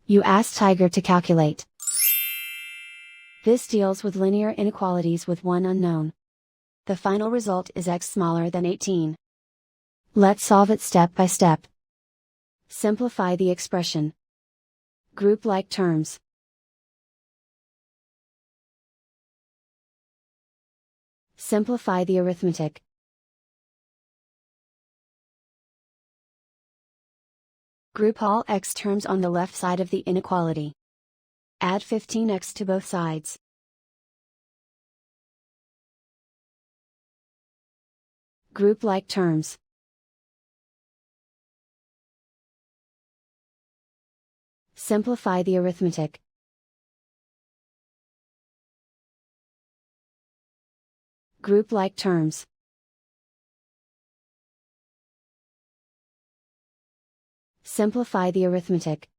You ask Tiger to calculate. This deals with linear inequalities with one unknown. The final result is x smaller than 18. Let's solve it step by step. Simplify the expression. Group like terms. Simplify the arithmetic. Group all x terms on the left side of the inequality. Add 15x to both sides. Group like terms. Simplify the arithmetic. Group like terms. Simplify the arithmetic.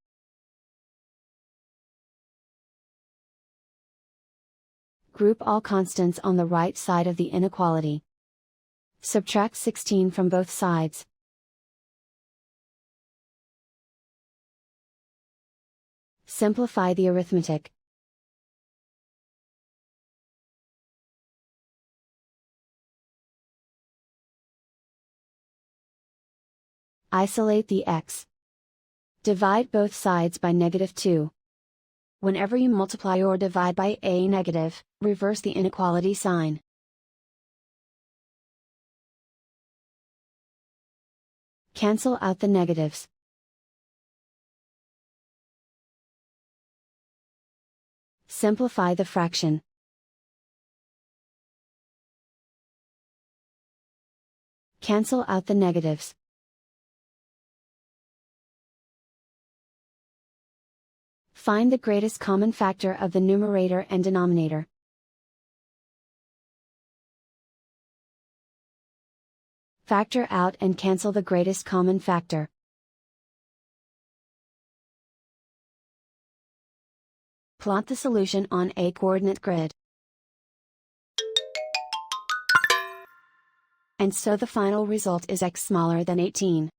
Group all constants on the right side of the inequality. Subtract 16 from both sides. Simplify the arithmetic. Isolate the x. Divide both sides by -2. Whenever you multiply or divide by a negative, reverse the inequality sign. Cancel out the negatives. Simplify the fraction. Cancel out the negatives. Find the greatest common factor of the numerator and denominator. Factor out and cancel the greatest common factor. Plot the solution on a coordinate grid. And so the final result is x smaller than 18.